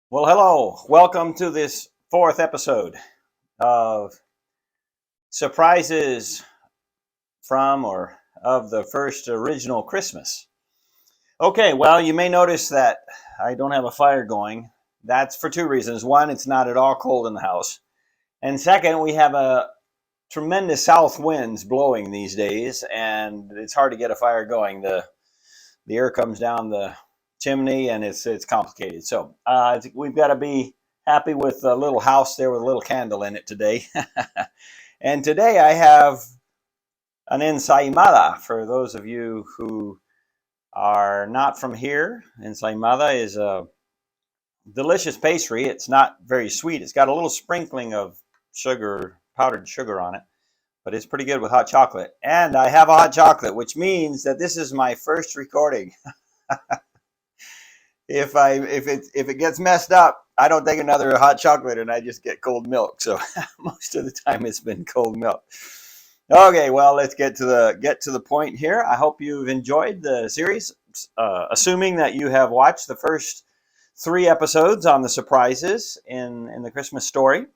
Well, hello. Welcome to this fourth episode of Surprises from or of the first original Christmas. Okay, well, you may notice that I don't have a fire going. That's for two reasons. One, it's not at all cold in the house. And second, we have a tremendous south winds blowing these days, and it's hard to get a fire going. The air comes down the chimney, and it's complicated. So we've got to be happy with a little house there with a little candle in it today. And today I have an ensaimada for those of you who are not from here. Ensaimada is a delicious pastry. It's not very sweet. It's got a little sprinkling of sugar, powdered sugar on it, but it's pretty good with hot chocolate. And I have a hot chocolate, which means that this is my first recording. If it gets messed up, I don't take another hot chocolate and I just get cold milk. So most of the time it's been cold milk. Okay, well, let's get to the point here. I hope you've enjoyed the series, assuming that you have watched the first three episodes on the surprises in the Christmas story.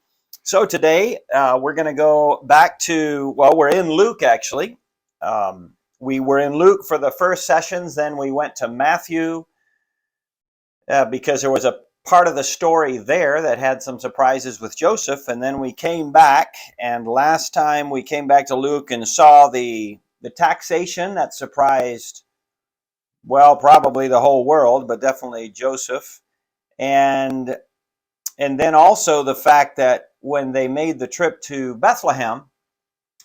So today we're going to go back to, well, we're in Luke actually. We were in Luke for the first sessions, then we went to Matthew because there was a part of the story there that had some surprises with Joseph, and then we came back, and last time we came back to Luke and saw the taxation that surprised, well, probably the whole world, but definitely Joseph, and then also the fact that when they made the trip to Bethlehem,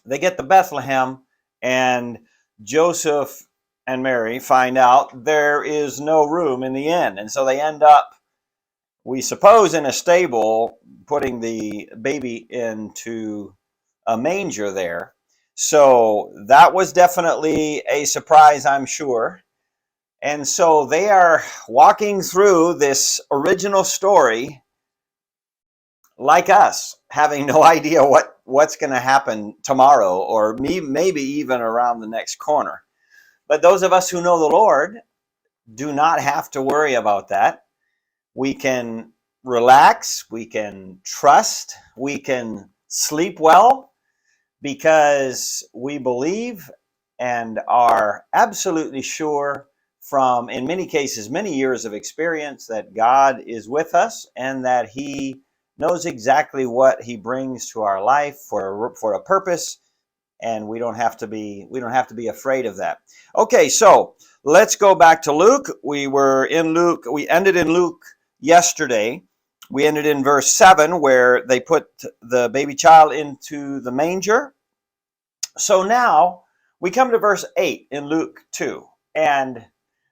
they get to Bethlehem, and Joseph and Mary find out there is no room in the inn. And so they end up, we suppose, in a stable, putting the baby into a manger there. So that was definitely a surprise, I'm sure. And so they are walking through this original story like us, having no idea what's going to happen tomorrow or maybe even around the next corner. But those of us who know the Lord do not have to worry about that. We can relax, we can trust, we can sleep well because we believe and are absolutely sure from, in many cases, many years of experience that God is with us and that He knows exactly what He brings to our life for a purpose. And we don't have to be afraid of that. Okay, so let's go back to Luke. We were in Luke. We ended in Luke yesterday. We ended in verse 7 where they put the baby child into the manger. So now we come to verse 8 in Luke 2. And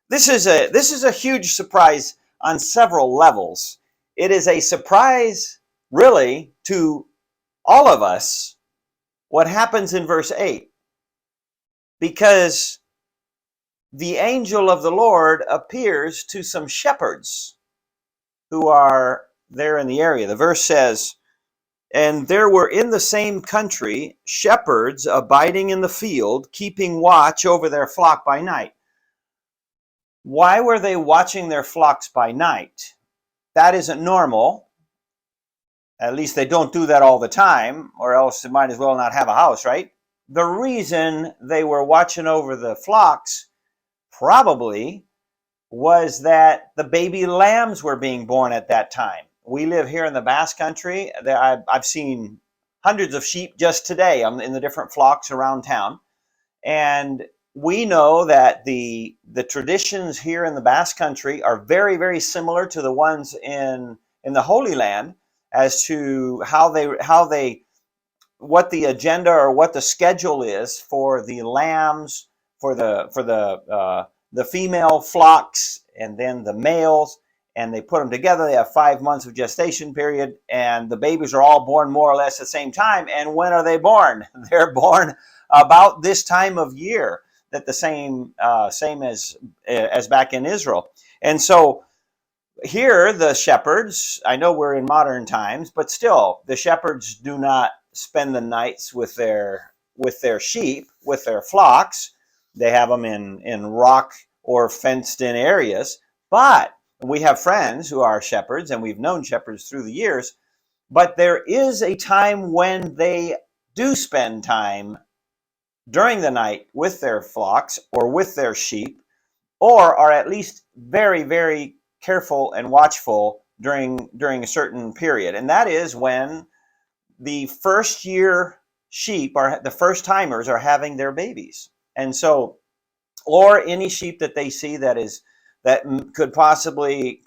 this is a huge surprise on several levels. It is a surprise really to all of us what happens in verse 8, because the angel of the Lord appears to some shepherds who are there in the area. The verse says, "And there were in the same country shepherds abiding in the field, keeping watch over their flock by night." Why were they watching their flocks by night? That isn't normal. At least they don't do that all the time, or else they might as well not have a house, right? The reason they were watching over the flocks probably was that the baby lambs were being born at that time. We live here in the Basque Country. I've seen hundreds of sheep just today in the different flocks around town. And we know that the traditions here in the Basque Country are very, very similar to the ones in the Holy Land as to what the agenda or what the schedule is for the lambs, for the female flocks, and then the males, and they put them together. They have 5 months of gestation period, and the babies are all born more or less at the same time. And when are they born? They're born about this time of year, that the same as back in Israel. And so here, the shepherds, I know we're in modern times, but still, the shepherds do not spend the nights with their sheep, with their flocks. They have them in rock or fenced in areas. But we have friends who are shepherds, and we've known shepherds through the years, but there is a time when they do spend time during the night with their flocks or with their sheep, or are at least very, very careful and watchful during a certain period. And that is when the first year sheep are the first timers are having their babies. And so, or any sheep that they see that could possibly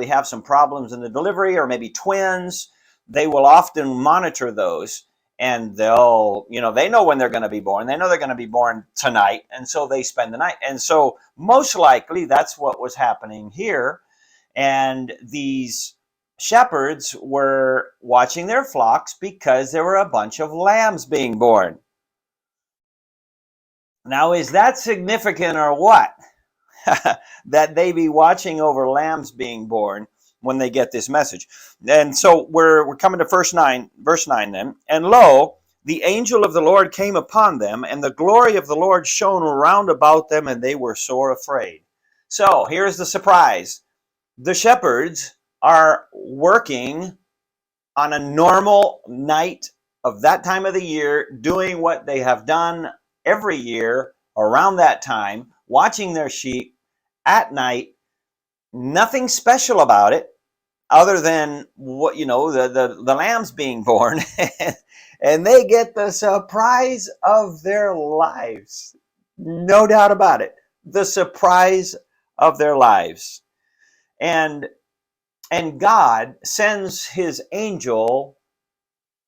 have some problems in the delivery, or maybe twins, they will often monitor those, and they know when they're going to be born. They know they're going to be born tonight, and so they spend the night. And so most likely that's what was happening here. And these shepherds were watching their flocks because there were a bunch of lambs being born. Now, is that significant or what? That they be watching over lambs being born when they get this message. And so we're coming to verse 9 then. And lo, the angel of the Lord came upon them, and the glory of the Lord shone round about them, and they were sore afraid. So here's the surprise. The shepherds are working on a normal night of that time of the year, doing what they have done every year around that time, watching their sheep at night. Nothing special about it, other than what the lambs being born, and they get the surprise of their lives. No doubt about it, the surprise of their lives. And God sends his angel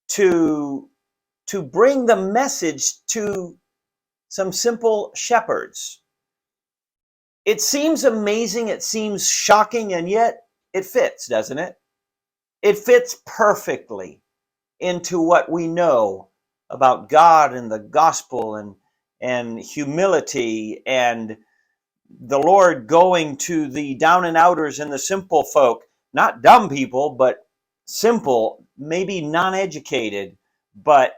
to bring the message to some simple shepherds. It seems amazing, it seems shocking, and yet it fits, doesn't it? It fits perfectly into what we know about God and the gospel and humility, and the Lord going to the down and outers and the simple folk, not dumb people, but simple, maybe non-educated, but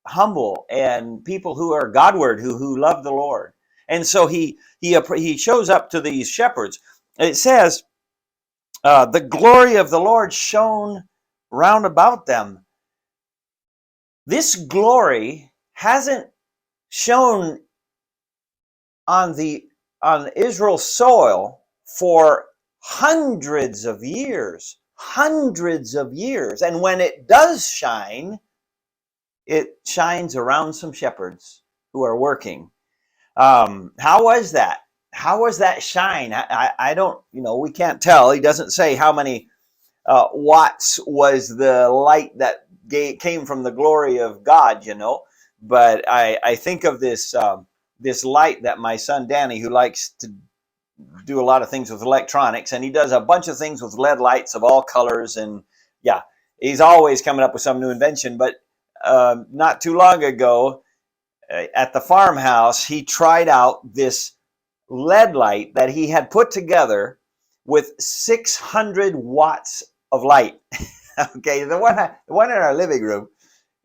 humble, and people who are Godward, who love the Lord. And so he shows up to these shepherds. It says, the glory of the Lord shone round about them. This glory hasn't shone on Israel's soil for hundreds of years. And when it does shine, it shines around some shepherds who are working. How was that? How was that shine? I don't, we can't tell. He doesn't say how many watts was the light that came from the glory of God, But I think of this light that my son Danny, who likes to do a lot of things with electronics, and he does a bunch of things with LED lights of all colors, and yeah, he's always coming up with some new invention. But not too long ago, at the farmhouse, he tried out this LED light that he had put together with 600 watts of light. Okay, the one in our living room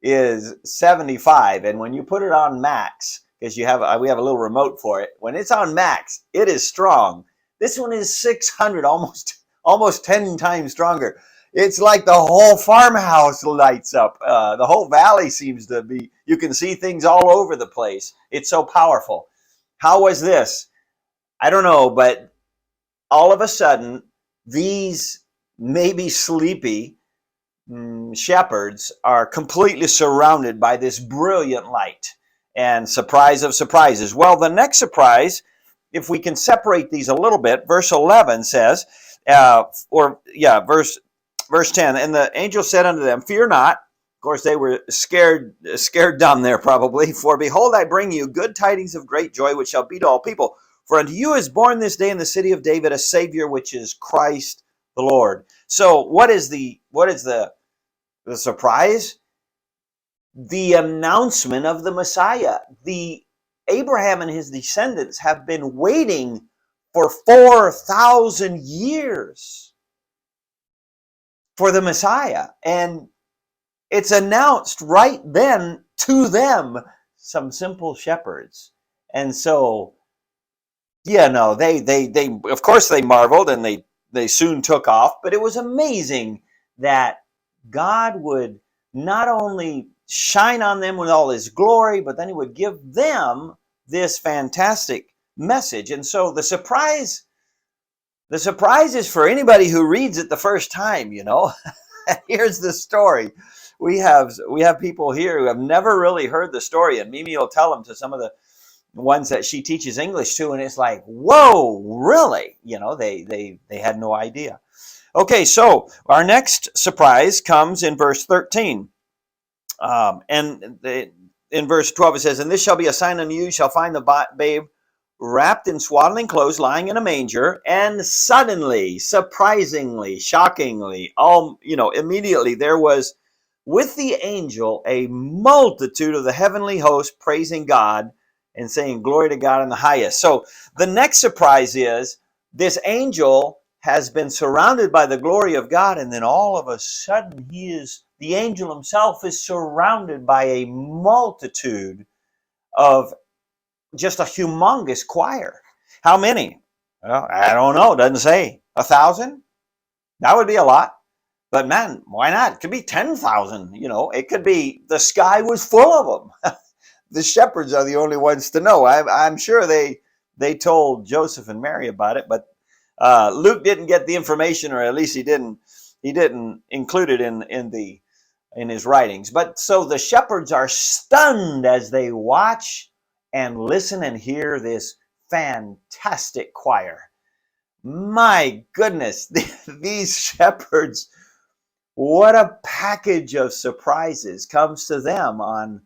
is 75, and when you put it on max, because we have a little remote for it, when it's on max, it is strong. This one is 600, almost 10 times stronger. It's like the whole farmhouse lights up. The whole valley seems to be, you can see things all over the place. It's so powerful. How was this? I don't know, but all of a sudden, these maybe sleepy shepherds are completely surrounded by this brilliant light. And surprise of surprises. Well, the next surprise, if we can separate these a little bit, verse 11 says, verse 10, and the angel said unto them, fear not. Of course, they were scared dumb there probably. For behold, I bring you good tidings of great joy, which shall be to all people. For unto you is born this day in the city of David a Savior, which is Christ the Lord. So what is the surprise? The announcement of the Messiah. Abraham and his descendants have been waiting for 4,000 years for the Messiah. And it's announced right then to them, some simple shepherds. And so Yeah, no, they of course they marveled, and they soon took off, but it was amazing that God would not only shine on them with all his glory, but then he would give them this fantastic message. And so the surprise is for anybody who reads it the first time, you know. Here's the story. We have people here who have never really heard the story, and Mimi will tell them to some of the ones that she teaches English to, and it's like, whoa, really? You know, they had no idea. Okay, so our next surprise comes in verse 13. In verse 12 it says, "And this shall be a sign unto you, you shall find the babe wrapped in swaddling clothes, lying in a manger." And suddenly, surprisingly, shockingly, immediately there was with the angel a multitude of the heavenly host praising God and saying, "Glory to God in the highest." So the next surprise is this angel has been surrounded by the glory of God, and then all of a sudden the angel himself is surrounded by a multitude of just a humongous choir. How many? Well, I don't know. It doesn't say. 1,000? That would be a lot. But man, why not? It could be 10,000. It could be the sky was full of them. The shepherds are the only ones to know. I'm sure they told Joseph and Mary about it, but Luke didn't get the information, or at least he didn't include it in his writings. But so the shepherds are stunned as they watch and listen and hear this fantastic choir. My goodness, these shepherds, what a package of surprises comes to them on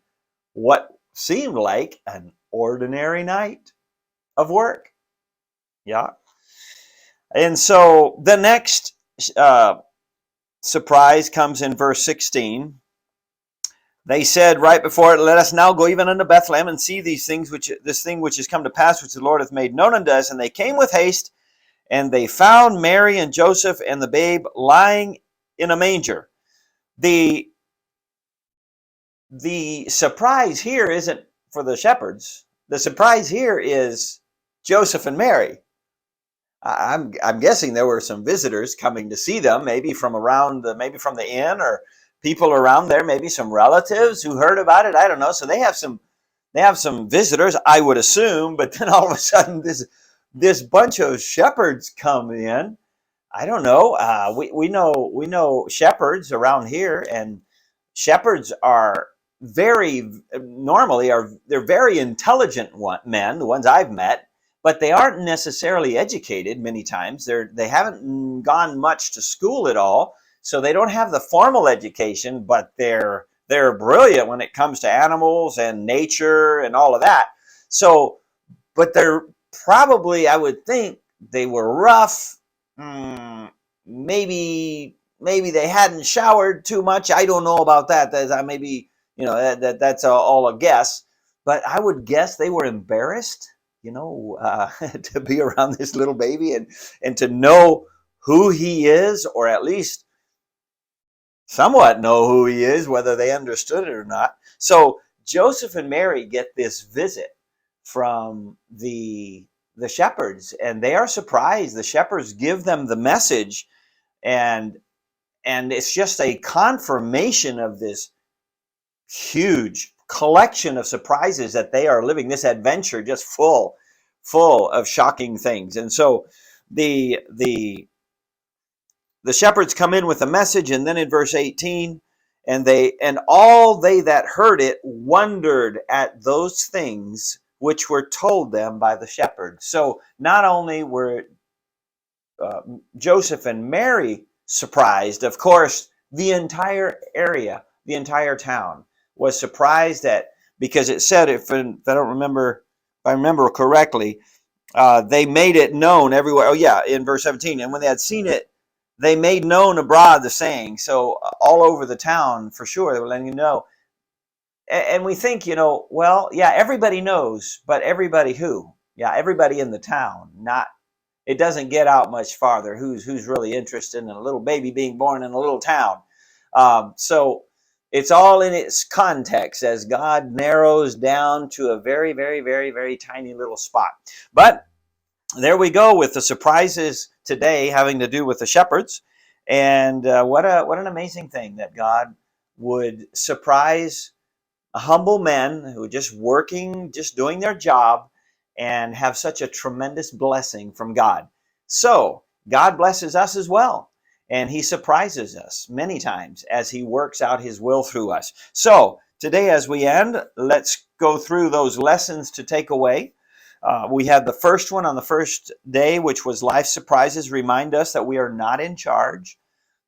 what seemed like an ordinary night of work. Yeah. And so the next surprise comes in verse 16. They said right before it, "Let us now go even unto Bethlehem and see this thing which has come to pass, which the Lord hath made known unto us." And they came with haste, and they found Mary and Joseph and the babe lying in a manger. The surprise here isn't for the shepherds. The surprise here is Joseph and Mary. I'm guessing there were some visitors coming to see them, maybe from the inn, or people around there, maybe some relatives who heard about it. I don't know. So they have some visitors, I would assume. But then all of a sudden, this bunch of shepherds come in. I don't know. We know shepherds around here, and shepherds are they're very intelligent men, the ones I've met, but they aren't necessarily educated many times. They haven't gone much to school at all, so they don't have the formal education, but they're brilliant when it comes to animals and nature and all of that. So, but they're probably, I would think, they were rough. Maybe they hadn't showered too much. I don't know about that. That's all a guess. But I would guess they were embarrassed, to be around this little baby and to know who he is, or at least somewhat know who he is, whether they understood it or not. So Joseph and Mary get this visit from the shepherds, and they are surprised. The shepherds give them the message, and it's just a confirmation of this huge collection of surprises that they are living, this adventure just full of shocking things. And so the shepherds come in with a message, and then in verse 18, and all they that heard it wondered at those things which were told them by the shepherds. So not only were Joseph and Mary surprised, of course, the entire area, the entire town was surprised because it said, if I remember correctly, they made it known everywhere. Oh yeah, in verse 17, and when they had seen it, they made known abroad the saying. So all over the town, for sure, they were letting you know. And we think, well, yeah, everybody knows, but everybody who? Yeah, everybody in the town. It doesn't get out much farther. Who's really interested in a little baby being born in a little town? So it's all in its context as God narrows down to a very, very, very, very tiny little spot. But there we go with the surprises today having to do with the shepherds. And what an amazing thing that God would surprise humble men who are just working, just doing their job, and have such a tremendous blessing from God. So God blesses us as well. And he surprises us many times as he works out his will through us. So today, as we end, let's go through those lessons to take away. We had the first one on the first day, which was life surprises remind us that we are not in charge.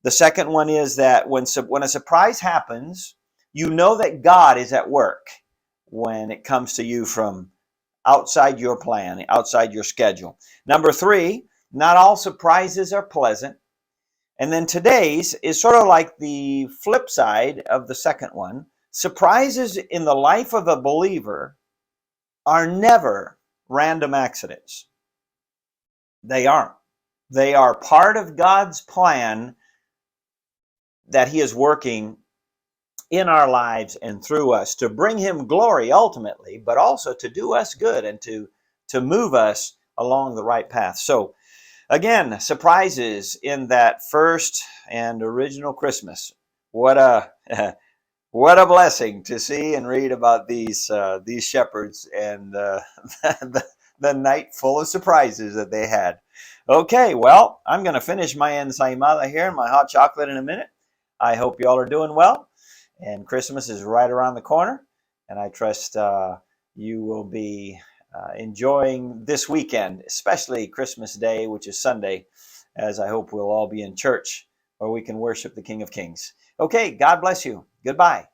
The second one is that when a surprise happens, you know that God is at work when it comes to you from outside your plan, outside your schedule. Number three, not all surprises are pleasant. And then today's is sort of like the flip side of the second one. Surprises in the life of a believer are never random accidents. They aren't. They are part of God's plan that he is working in our lives and through us to bring him glory ultimately, but also to do us good and to move us along the right path. So again, surprises in that first and original Christmas. What a what a blessing to see and read about these shepherds and the night full of surprises that they had. Okay, well, I'm going to finish my ensaimada here and my hot chocolate in a minute. I hope you all are doing well. And Christmas is right around the corner. And I trust you will be enjoying this weekend, especially Christmas Day, which is Sunday, as I hope we'll all be in church where we can worship the King of Kings. Okay, God bless you. Goodbye.